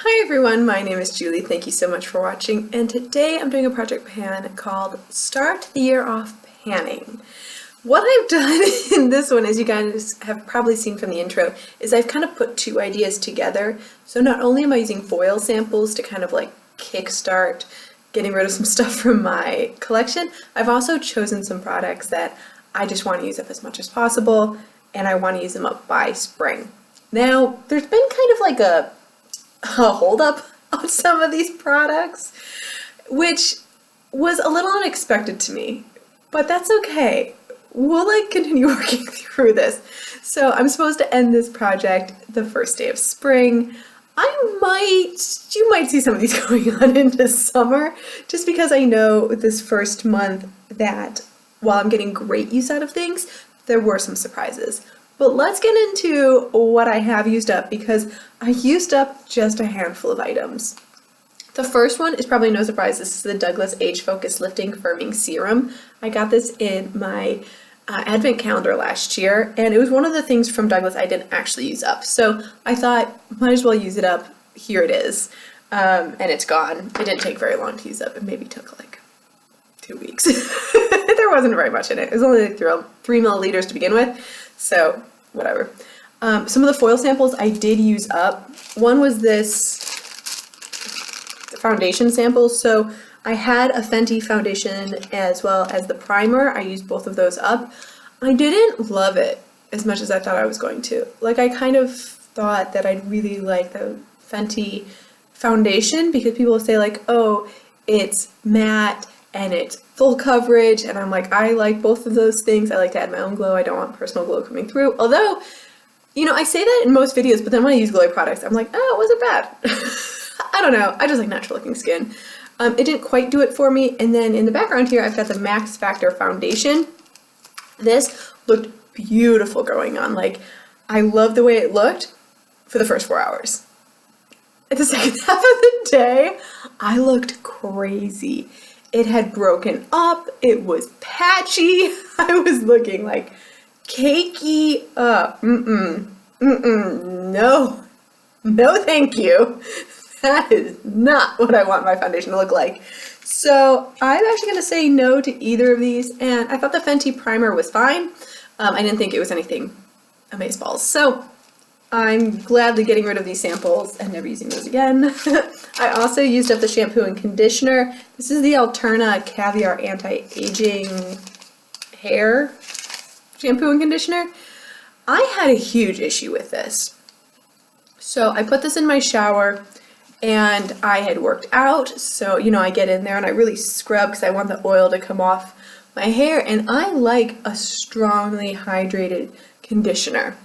Hi everyone, my name is Julie. Thank you so much for watching, and today I'm doing a project pan called Start the Year Off Panning. What I've done in this one, as you guys have probably seen from the intro, is I've kind of put two ideas together. So not only am I using foil samples to kind of like kickstart getting rid of some stuff from my collection, I've also chosen some products that I just want to use up as much as possible, and I want to use them up by spring. Now, there's been kind of like a hold up on some of these products, which was a little unexpected to me, but that's okay. We'll continue working through this. So I'm supposed to end this project the first day of spring. You might see some of these going on into summer, just because I know this first month that while I'm getting great use out of things, there were some surprises. But let's get into what I have used up, because I used up just a handful of items. The first one is probably no surprise. This is the Douglas Age Focus Lifting Firming Serum. I got this in my advent calendar last year, and it was one of the things from Douglas I didn't actually use up. So I thought, might as well use it up. Here it is. And it's gone. It didn't take very long to use up. It maybe took like 2 weeks. There wasn't very much in it. It was only like 3 milliliters to begin with. So whatever. Some of the foil samples I did use up. One was this foundation sample. So I had a Fenty foundation as well as the primer. I used both of those up. I didn't love it as much as I thought I was going to. Like, I kind of thought that I'd really like the Fenty foundation, because people say like, oh, it's matte and it's full coverage, and I'm like, I like both of those things. I like to add my own glow. I don't want personal glow coming through. Although, I say that in most videos, but then when I use glowy products, I'm like, oh, it wasn't bad. I don't know. I just like natural looking skin. It didn't quite do it for me. And then in the background here, I've got the Max Factor foundation. This looked beautiful going on. Like, I love the way it looked for the first 4 hours. At the second half of the day, I looked crazy. It had broken up. It was patchy. I was looking like cakey. No, thank you. That is not what I want my foundation to look like. So I'm actually going to say no to either of these. And I thought the Fenty primer was fine. I didn't think it was anything amazeballs. So I'm gladly getting rid of these samples and never using those again. I also used up the shampoo and conditioner. This is the Alterna Caviar Anti-Aging Hair Shampoo and Conditioner. I had a huge issue with this. So I put this in my shower, and I had worked out. So, I get in there and I really scrub because I want the oil to come off my hair. And I like a strongly hydrated conditioner.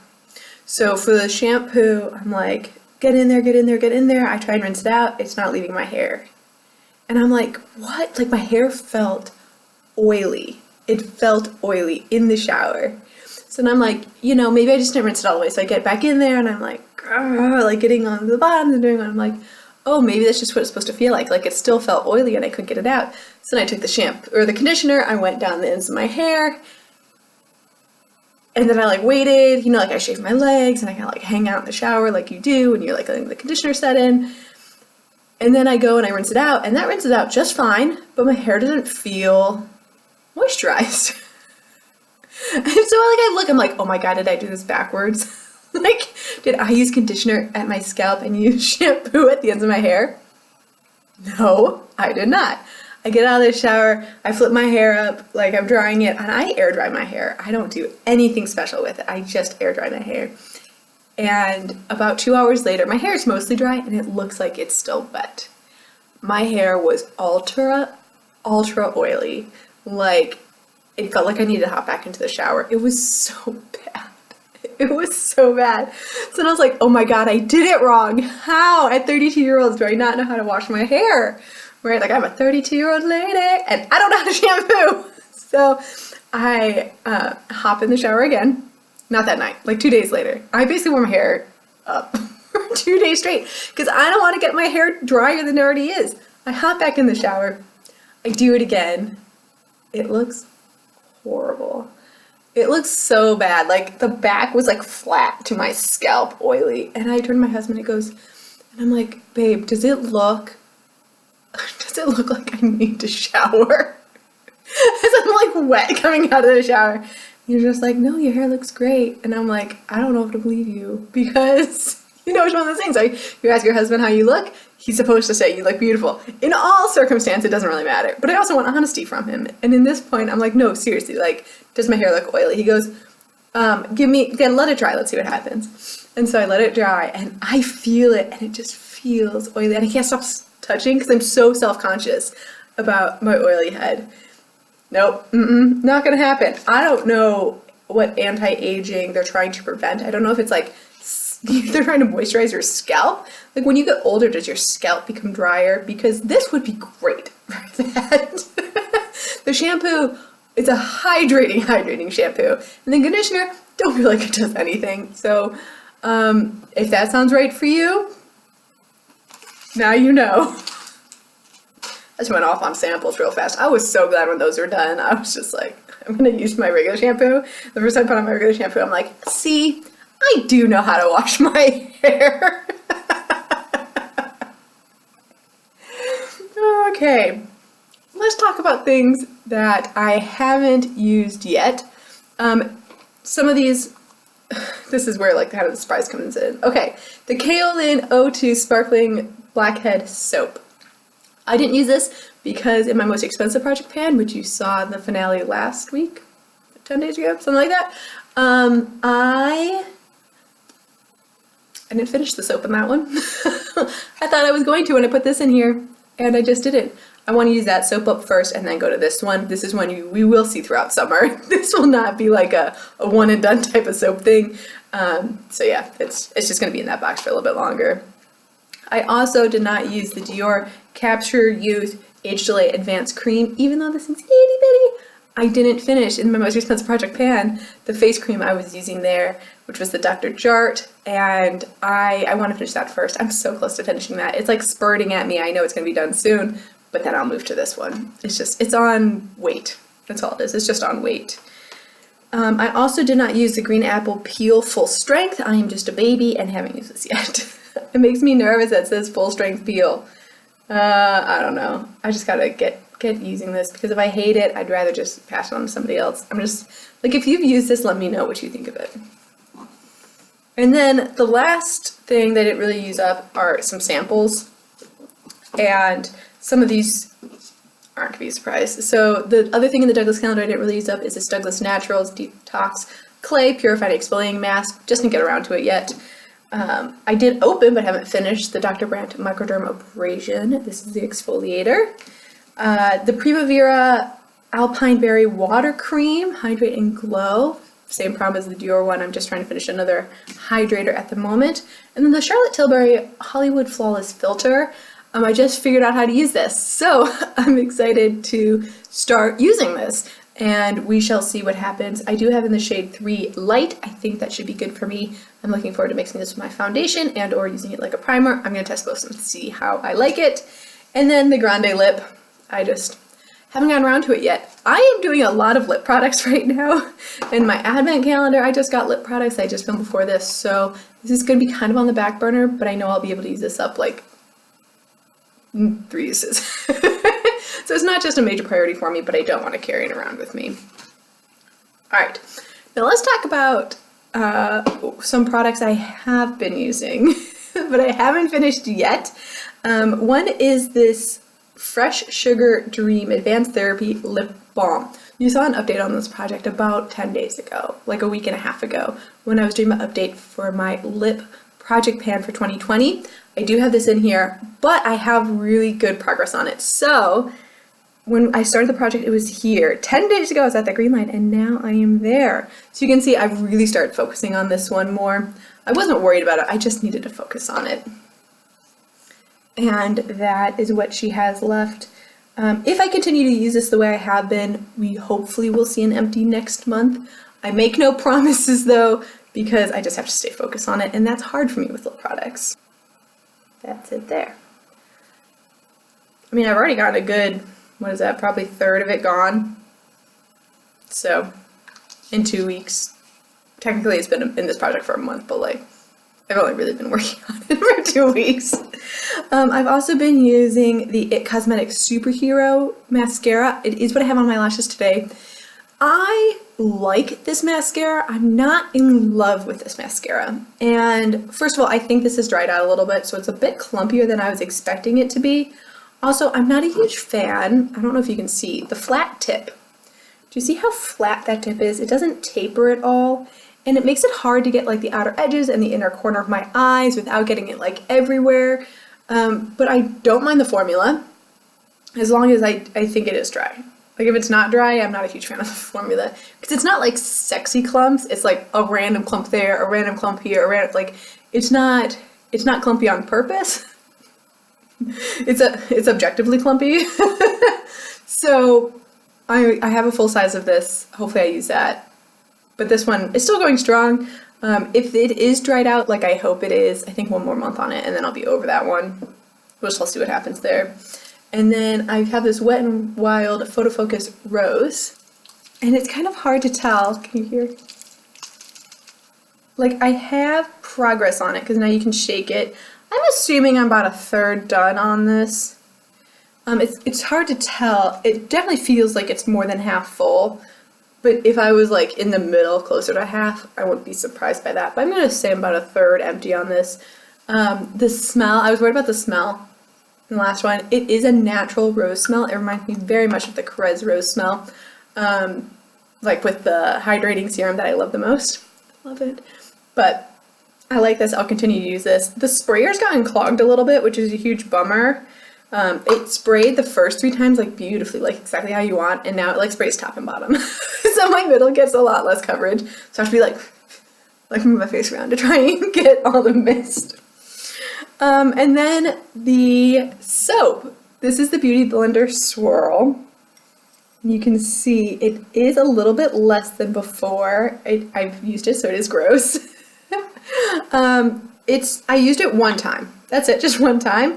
So for the shampoo, I'm like, get in there, get in there, get in there. I try and rinse it out. It's not leaving my hair. And I'm like, what? Like, my hair felt oily. It felt oily in the shower. So then I'm like, maybe I just didn't rinse it all the way. So I get back in there and I'm like getting on the bottom and doing it. I'm like, oh, maybe that's just what it's supposed to feel like. Like, it still felt oily and I couldn't get it out. So then I took the shampoo or the conditioner. I went down the ends of my hair. And then I waited, I shaved my legs and I kind of hang out in the shower like you do when you're letting the conditioner set in. And then I go and I rinse it out, and that rinses out just fine, but my hair doesn't feel moisturized. And so I'm like, oh my God, did I do this backwards? Did I use conditioner at my scalp and use shampoo at the ends of my hair? No, I did not. I get out of the shower, I flip my hair up, like I'm drying it, and I air dry my hair. I don't do anything special with it. I just air dry my hair. And about 2 hours later, my hair is mostly dry and it looks like it's still wet. My hair was ultra oily. Like, it felt like I needed to hop back into the shower. It was so bad. It was so bad. So then I was like, oh my God, I did it wrong. How? At 32-year-olds, do I not know how to wash my hair? Right, like, I'm a 32-year-old lady and I don't know how to shampoo. So I hop in the shower again. Not that night, like 2 days later. I basically wore my hair up for 2 days straight because I don't want to get my hair drier than it already is. I hop back in the shower. I do it again. It looks horrible. It looks so bad. Like, the back was like flat to my scalp, oily. And I turned to my husband and he goes, And I'm like, babe, does it look like I need to shower? As I'm like wet coming out of the shower. You're just like, no, your hair looks great. And I'm like, I don't know if to believe you, because you know, it's one of those things, like, you ask your husband how you look, he's supposed to say you look beautiful. In all circumstances, it doesn't really matter. But I also want honesty from him. And in this point, I'm like, no, seriously, like, does my hair look oily? He goes, let it dry, let's see what happens. And so I let it dry, and I feel it, and it just feels oily, and I can't stop touching because I'm so self-conscious about my oily head. Nope, not gonna happen. I don't know what anti-aging they're trying to prevent. I don't know if it's like they're trying to moisturize your scalp. Like, when you get older, does your scalp become drier? Because this would be great for that. The shampoo, it's a hydrating shampoo. And the conditioner, don't feel like it does anything. So if that sounds right for you, now you know. I just went off on samples real fast. I was so glad when those were done. I was just like, I'm gonna use my regular shampoo. The first time I put on my regular shampoo, I'm like, see, I do know how to wash my hair. Okay, let's talk about things that I haven't used yet. Some of these, this is where like kind of the surprise comes in. Okay, the Kaolin O2 Sparkling Blackhead Soap. I didn't use this because in my most expensive project pan, which you saw in the finale last week, 10 days ago, something like that, I didn't finish the soap in that one. I thought I was going to when I put this in here, and I just didn't. I want to use that soap up first and then go to this one. This is one we will see throughout summer. This will not be like a one and done type of soap thing. So yeah, it's just going to be in that box for a little bit longer. I also did not use the Dior Capture Youth Age Delay Advanced Cream, even though this thing's itty bitty. I didn't finish in my most expensive project pan the face cream I was using there, which was the Dr. Jart, and I want to finish that first. I'm so close to finishing that. It's like spurting at me. I know it's going to be done soon, but then I'll move to this one. It's on weight. That's all it is. It's just on weight. I also did not use the Green Apple Peel Full Strength. I am just a baby and haven't used this yet. It makes me nervous that it says full strength peel. I don't know. I just gotta get using this, because if I hate it, I'd rather just pass it on to somebody else. I'm just, like, if you've used this, let me know what you think of it. And then the last thing that I didn't really use up are some samples. And some of these aren't to be surprised. So the other thing in the Douglas calendar I didn't really use up is this Douglas Naturals Detox Clay Purified Exfoliating Mask. Just didn't get around to it yet. I did open, but haven't finished, the Dr. Brandt Microderm Abrasion. This is the exfoliator. The Primavera Alpine Berry Water Cream, Hydrate and Glow. Same problem as the Dior one, I'm just trying to finish another hydrator at the moment. And then the Charlotte Tilbury Hollywood Flawless Filter. I just figured out how to use this, so I'm excited to start using this, and we shall see what happens. I do have in the shade 3 Light. I think that should be good for me. I'm looking forward to mixing this with my foundation and or using it like a primer. I'm going to test both and see how I like it. And then the Grande Lip. I just haven't gotten around to it yet. I am doing a lot of lip products right now. In my advent calendar, I just got lip products I just filmed before this, so this is going to be kind of on the back burner, but I know I'll be able to use this up like 3 uses. So it's not just a major priority for me, but I don't want to carry it around with me. All right, now let's talk about some products I have been using, but I haven't finished yet. One is this Fresh Sugar Dream Advanced Therapy Lip Balm. You saw an update on this project about 10 days ago, like a week and a half ago, when I was doing my update for my lip project pan for 2020. I do have this in here, but I have really good progress on it. So when I started the project, it was here. 10 days ago, I was at that green line, and now I am there. So you can see I've really started focusing on this one more. I wasn't worried about it. I just needed to focus on it. And that is what she has left. If I continue to use this the way I have been, we hopefully will see an empty next month. I make no promises though, because I just have to stay focused on it, and that's hard for me with lip products. That's it there. I mean, I've already gotten a good, what is that, probably third of it gone. So, in 2 weeks. Technically it's been in this project for a month, but like, I've only really been working on it for 2 weeks. I've also been using the It Cosmetics Superhero Mascara. It is what I have on my lashes today. I like this mascara. I'm not in love with this mascara. And first of all, I think this has dried out a little bit, so it's a bit clumpier than I was expecting it to be. Also, I'm not a huge fan, I don't know if you can see, the flat tip. Do you see how flat that tip is? It doesn't taper at all, and it makes it hard to get like the outer edges and the inner corner of my eyes without getting it like everywhere. But I don't mind the formula, as long as I think it is dry. Like if it's not dry, I'm not a huge fan of the formula, because it's not like sexy clumps. It's like a random clump there, a random clump here, a random, like it's not clumpy on purpose. It's objectively clumpy. So I have a full size of this. Hopefully I use that. But this one is still going strong. If it is dried out like I hope it is, I think 1 more month on it and then I'll be over that one. We'll just see what happens there. And then I have this Wet n Wild Photo Focus Rose. And it's kind of hard to tell. Can you hear? Like I have progress on it because now you can shake it. I'm assuming I'm about 1/3 done on this. It's hard to tell. It definitely feels like it's more than half full. But if I was like in the middle, closer to half, I wouldn't be surprised by that. But I'm going to say I'm about 1/3 empty on this. The smell, I was worried about the smell in the last one. It is a natural rose smell. It reminds me very much of the Carez rose smell. Like with the hydrating serum that I love the most. Love it. But I like this. I'll continue to use this. The sprayer's gotten clogged a little bit, which is a huge bummer. It sprayed the first 3 times like beautifully, like exactly how you want, and now it like sprays top and bottom. So my middle gets a lot less coverage. So I have to be like move my face around to try and get all the mist. And then the soap. This is the Beauty Blender Swirl. You can see it is a little bit less than before. I've used it, so it is gross. I used it 1 time. That's it, just 1 time.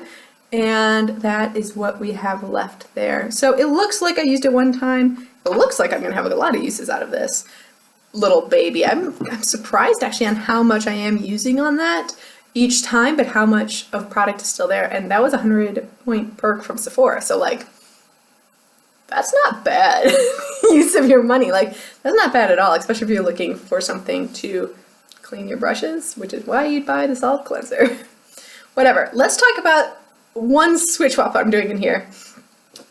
And that is what we have left there. So it looks like I used it 1 time. It looks like I'm gonna have a lot of uses out of this little baby. I'm surprised actually on how much I am using on that each time, but how much of product is still there. And that was a 100-point perk from Sephora. So like, that's not bad use of your money. Like, that's not bad at all, especially if you're looking for something to clean your brushes, which is why you'd buy the salt cleanser. Whatever. Let's talk about one switch swap I'm doing in here.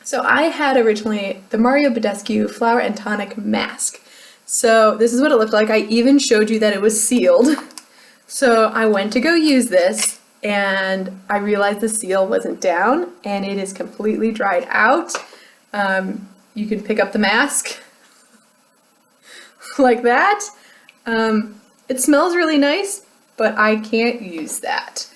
So I had originally the Mario Badescu Flower and Tonic Mask. So this is what it looked like. I even showed you that it was sealed. So I went to go use this and I realized the seal wasn't down and it is completely dried out. You can pick up the mask like that. It smells really nice, but I can't use that.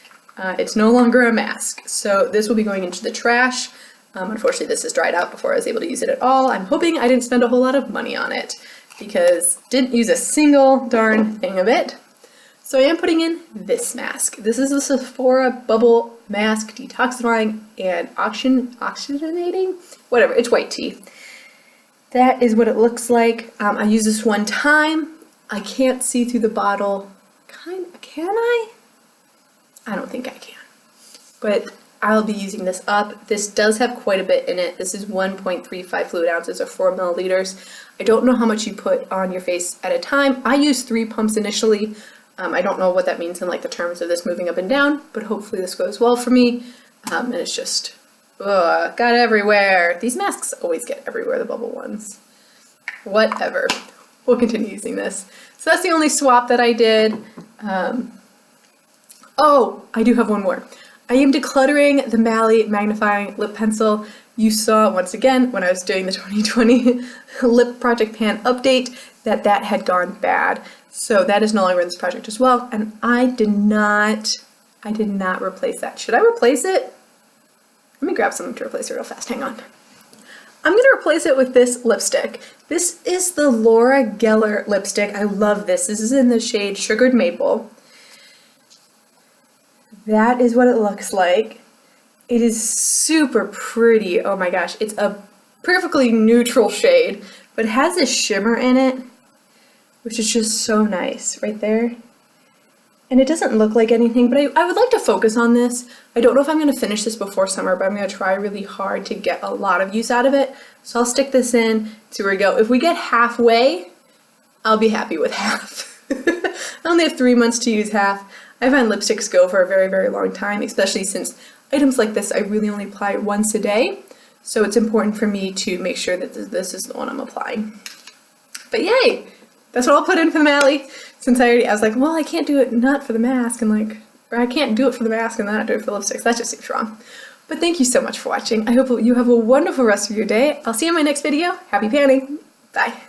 It's no longer a mask, so this will be going into the trash. Unfortunately, this is dried out before I was able to use it at all. I'm hoping I didn't spend a whole lot of money on it because didn't use a single darn thing of it. So I am putting in this mask. This is the Sephora Bubble Mask Detoxifying and Oxygenating, whatever, it's white tea. That is what it looks like. I used this 1 time. I can't see through the bottle. Can I? I don't think I can. But I'll be using this up. This does have quite a bit in it. This is 1.35 fluid ounces or 4 milliliters. I don't know how much you put on your face at a time. I used 3 pumps initially. I don't know what that means in like the terms of this moving up and down, but hopefully this goes well for me. And it's just, got everywhere. These masks always get everywhere, the bubble ones. Whatever. We'll continue using this. So that's the only swap that I did. Oh, I do have one more. I am decluttering the Mally Magnifying Lip Pencil. You saw once again when I was doing the 2020 Lip Project Pan update that had gone bad. So that is no longer in this project as well. And I did not replace that. Should I replace it? Let me grab something to replace it real fast. Hang on. I'm going to replace it with this lipstick. This is the Laura Geller lipstick. I love this. This is in the shade Sugared Maple. That is what it looks like. It is super pretty. Oh my gosh. It's a perfectly neutral shade, but it has this shimmer in it, which is just so nice right there. And it doesn't look like anything, but I would like to focus on this. I don't know if I'm going to finish this before summer, but I'm going to try really hard to get a lot of use out of it. So I'll stick this in, see where we go. If we get halfway, I'll be happy with half. I only have 3 months to use half. I find lipsticks go for a very, very long time, especially since items like this I really only apply once a day. So it's important for me to make sure that this is the one I'm applying. But yay! That's what I'll put in for the Mally. Since I was like, well, I can't do it not for the mask, and like, or I can't do it for the mask and then not do it for the lipsticks. That just seems wrong. But thank you so much for watching. I hope you have a wonderful rest of your day. I'll see you in my next video. Happy panning. Bye.